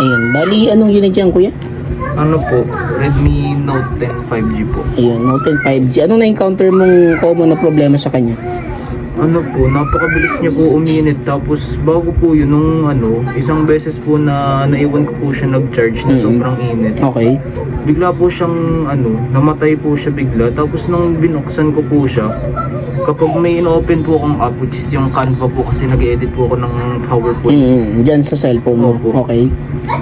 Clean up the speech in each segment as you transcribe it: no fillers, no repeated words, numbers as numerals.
Ayun, bali anong unit yan kuya? Ano po, Redmi Note 10 5G po. Ayun, Note 10 5G. Anong na-encounter mong common na problema sa kanya? Ano po, napakabilis niya po uminit. Tapos bago po yun, nung isang beses po na naiwan ko po siya nag-charge na sobrang init. Okay. Bigla po siyang namatay po siya bigla. Tapos nung binuksan ko po siya, kapag may in-open po akong app, which is yung Canva po kasi nag-edit po ako ng PowerPoint. Diyan sa cellphone mo. Opo. Okay.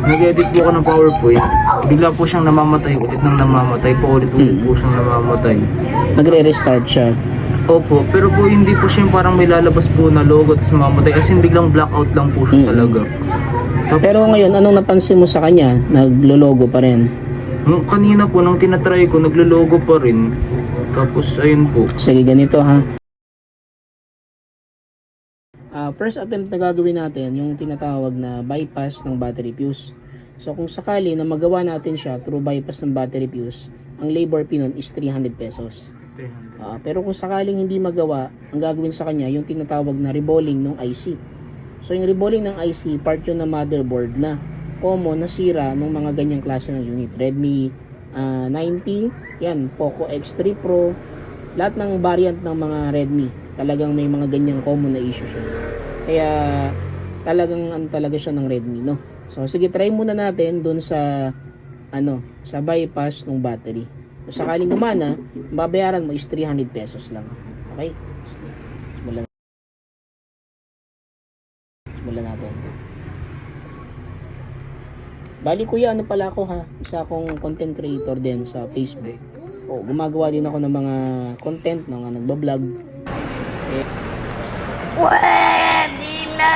Nag-edit po ako ng PowerPoint, bigla po siyang namamatay, ulit nang namamatay, paulit-ulit po siyang namamatay. Nagre-restart siya. Opo, pero po hindi po siya yung parang may lalabas po na logo at mamamatay, as in biglang blackout lang po siya talaga. Tapos, Pero ngayon, anong napansin mo sa kanya? Naglologo pa rin. nung kanina po, nung tinatry ko, naglologo pa rin. Tapos ayun po. Sige, ganito ha. First attempt na gagawin natin, yung tinatawag na bypass ng battery fuse. So kung sakali na magawa natin siya through bypass ng battery fuse, ang labor fee nun is 300 pesos. 300. Pero kung sakaling hindi magawa, ang gagawin sa kanya yung tinatawag na reballing ng IC. So yung reballing ng IC, part yun ng motherboard na common na sira ng mga ganyang klase ng unit. Redmi 90, yan, Poco X3 Pro, lahat ng variant ng mga Redmi, talagang may mga ganyang common na issue siya. Kaya talagang talaga siya ng Redmi, no? So sige, try muna natin dun sa sa bypass ng battery. Kung sakaling gumana, babayaran mo is 300 pesos lang. Okay? Sige. Simulan natin. Bali kuya, ano pala ako ha? Isa akong content creator din sa Facebook. Gumagawa din ako ng mga content, mga nagbablog. Pwede na!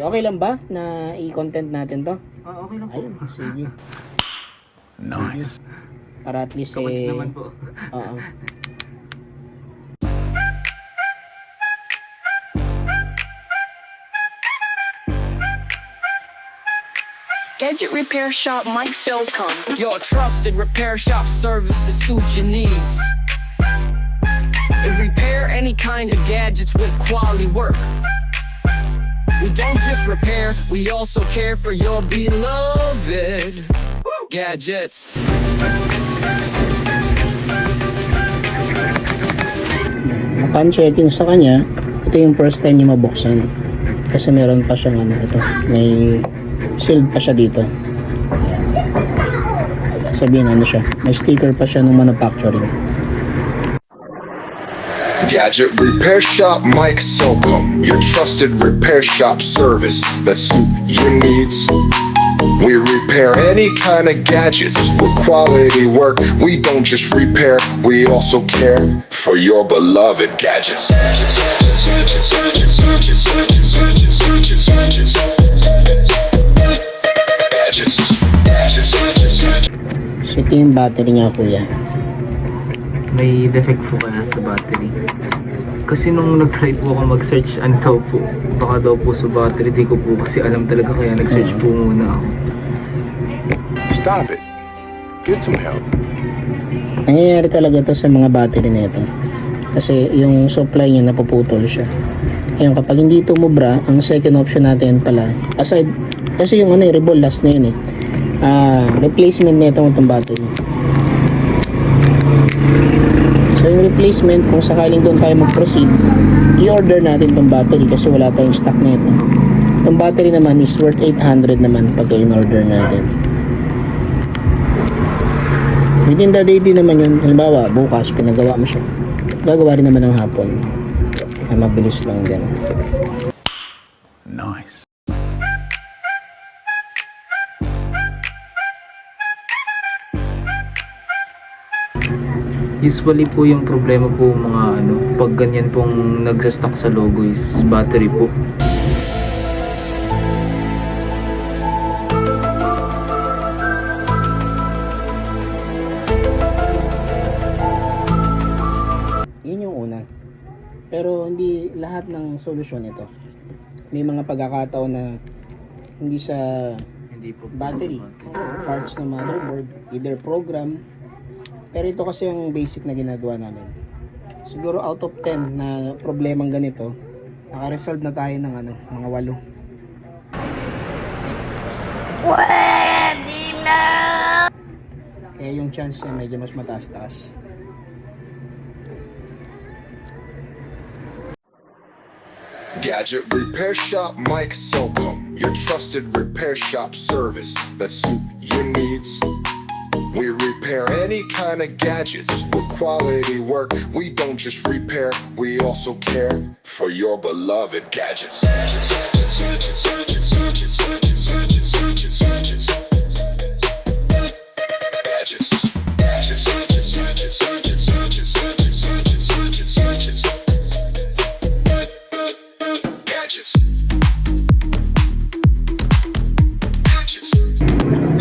Okay lang ba na i-content natin to? Okay lang po. Ayun, sige. Nice. Para at least Kapatid naman po. Oo. Gadget Repair Shop Mike Silcom. Your trusted repair shop service to suit your needs. And repair any kind of gadgets with quality work. We don't just repair, we also care for your beloved gadgets. Upon checking sa kanya, ito yung first time niya mabuksan. Kasi meron pa siyang ito. May sealed pa siya dito. Ayan. Sabihin siya. May sticker pa siya ng manufacturing. Gadget Repair Shop Mike Silcom, your trusted repair shop service that suit your needs. We repair any kind of gadgets with quality work. We don't just repair, we also care for your beloved gadgets. So ito yung battery niya kuya. May defect po kaya sa battery. Kasi nung nag-try po ako mag-search, baka daw po sa battery, di ko po kasi alam talaga, kaya nag-search po muna ako. Stop it. Get some help. Nangyayari talaga to sa mga battery nito. Kasi yung supply niya napuputol siya. Ayun, kapag hindi tumubra, ang second option natin pala, aside, kasi yung reball last na yun replacement nito itong battery. So yung replacement, kung sakaling doon tayo mag-proceed, i-order natin itong battery kasi wala tayong stock nito. Itong battery naman is worth 800 naman pag in-order natin. Within the day din naman yun. Halimbawa, bukas pinagawa mo siya, gagawa rin naman ng hapon. Ay mabilis lang din. Nice. Usually po yung problema po mga pag ganyan pong nagsa-stuck sa logo is battery po. Yun yung una. Pero hindi lahat ng solusyon ito. May mga pagkakataon na hindi sa Hindi po battery, parts ng motherboard, either program. Pero ito kasi yung basic na ginagawa namin. Siguro out of 10 na problemang ganito, naka-resolve na tayo ng mga 8. Kaya yung chance niya medyo mas mataas-taas. Gadget Repair Shop Mike Silcom, your trusted repair shop service that suit your needs. We repair any kind of gadgets with quality work. We don't just repair, we also care for your beloved gadgets.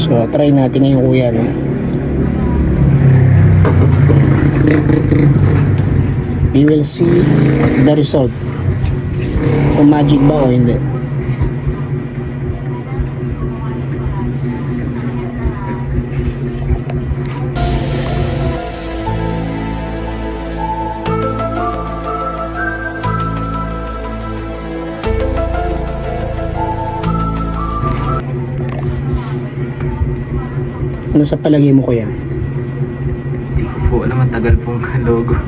So, try natin ngayon kuya, no? We will see the result. Kung magic ba o hindi. Ano sa palagay mo kuya? Hindi ko po alam, ang tagal pong logo.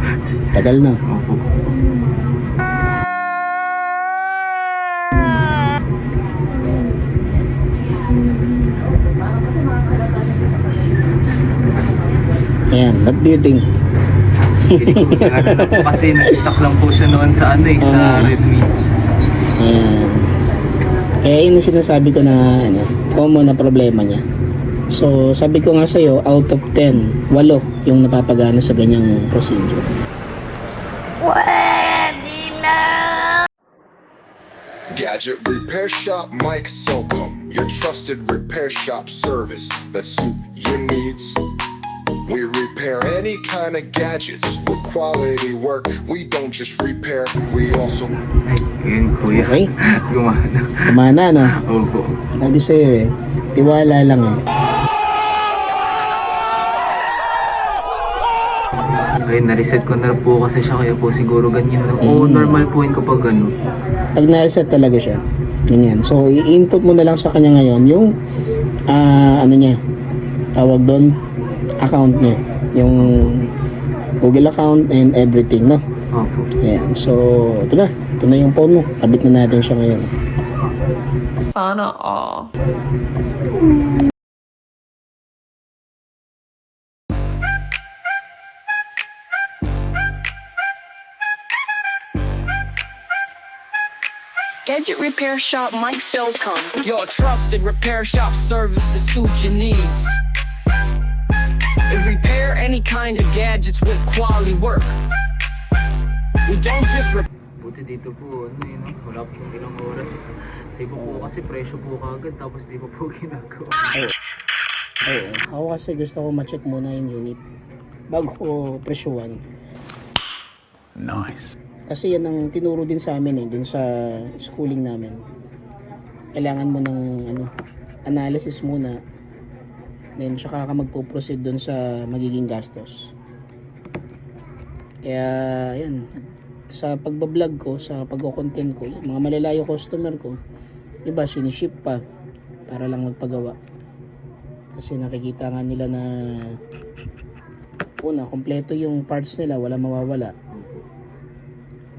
Tagal na. Opo. Ayan, what do you think? Hindi ko ano na po kasi nag-stock lang po siya noon sa ano sa Redmi. Ayan. Kaya yun yung sinasabi ko na common na problema niya. So, sabi ko nga sa'yo, out of 10, 8 yung napapagana sa ganyang procedure. Gadget Repair Shop Mike Silcom, your trusted repair shop service that suit your needs. We repair any kind of gadgets with quality work. We don't just repair, we also Ay, yun kuya. Okay? Gumana. Kumana, no? Opo. Sabi sa'yo tiwala lang Ay, na-reset ko na po kasi siya kaya po siguro ganyan na. Oo, normal po yun kapag ano. Pag na-reset talaga siya, ganyan. So, i-input mo na lang sa kanya ngayon yung, ano niya, tawag doon, account niya. Yung Google account and everything, no? Opo. Ayan. So, ito na. Ito na yung phone mo. Kabit na natin siya ngayon. Sana all. Gadget Repair Shop Mike Silcom. Your trusted repair shop service to suit your needs. We repair any kind of gadgets with quality work. We don't just repair. Buti dito po, ano yun, wala po ilang oras. Sa iba po kasi presyo po kagad tapos di pa po ginagawa. Oo. Ako kasi gusto ko ma-check muna yung unit bago ko presyuhan. Nice. Kasi yan ang tinuro din sa amin dun sa schooling namin. Kailangan mo ng analysis muna. Then tsaka ka magpo-proceed dun sa magiging gastos. Kaya yan, sa pagbablog ko, sa pagko-content ko, yung mga malalayo customer ko, iba siniship pa para lang magpagawa. Kasi nakikita nga nila na una, kompleto yung parts nila, wala mawawala.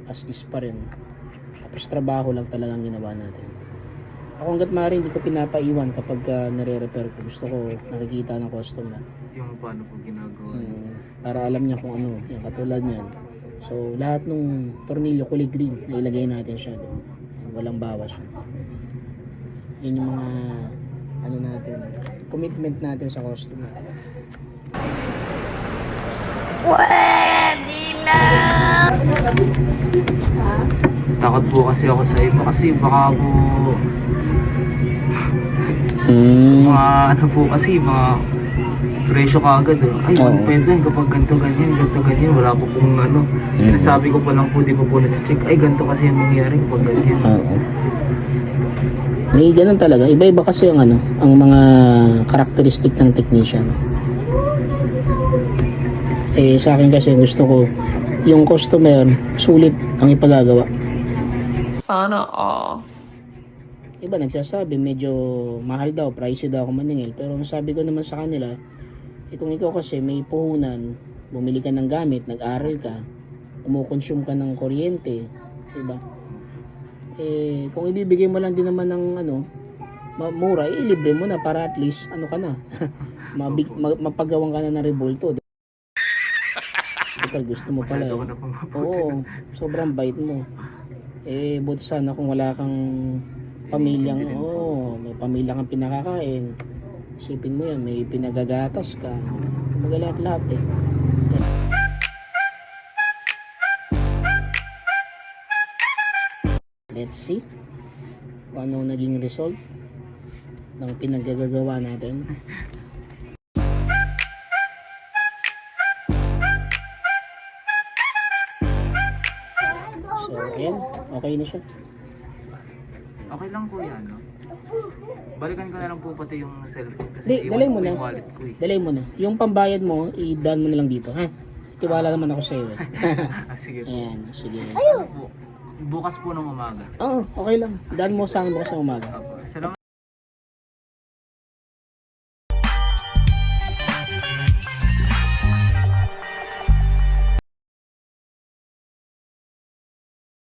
As is pa rin. Tapos trabaho lang talagang ginawa natin. Ako hanggat maaari hindi ko pinapaiwan kapag nire-repair ko. Gusto ko nakikita ng customer. Yung paano po ginagawa. Para alam niya kung ano, yung katulad niyan. So lahat ng tornilyo kulay green, nailagay natin siya. Diba? Walang bawas yun. Yun yung mga natin, commitment natin sa customer. Takot po kasi ako sa iba kasi baka po mga ano po kasi mga presyo kaagad ay Oo. 1.9 kapag ganito ganyan wala po pong ano sabi ko pa lang po di pa po na-check ay ganito kasi yung mangyari kapag ganyan. Oo. May ganun talaga. Iba-iba kasi ang ang mga karakteristik ng technician. Sa akin kasi gusto ko yung customer sulit ang ipagagawa. Sana all. Iba nagsasabi medyo mahal daw, pricey daw ako maningil. Pero ang sabi ko naman sa kanila, kung ikaw kasi may puhunan, bumili ka ng gamit, nag-aral ka, kumukonsume ka ng kuryente, diba? Kung ibibigay mo lang din naman ng mura, ilibre mo na para at least ka na. Mapagawang ka na ng revolto. Total, gusto mo pala Masyado ko na pong Oo, sobrang bait mo. Buti sana kung wala kang pamilyang, may pamilya kang pinakakain. Isipin mo yan, may pinagagatas ka. Lahat eh. Let's see kung ano naging result ng pinagagagawa natin. So, ayan. Okay na siya. Okay lang po yan, no? Balikan ko na lang po pati yung cellphone kasi Di, iwan dalhin ko mo na. yung wallet ko eh. Dalhin mo na. Yung pambayad mo, i-done mo na lang dito, ha? Tiwala naman ako sa'yo eh. Sige po. Ayan, sige. Ano po? Bukas po ng umaga. Oo, okay lang. Done mo sa akin bukas ng umaga. Apo.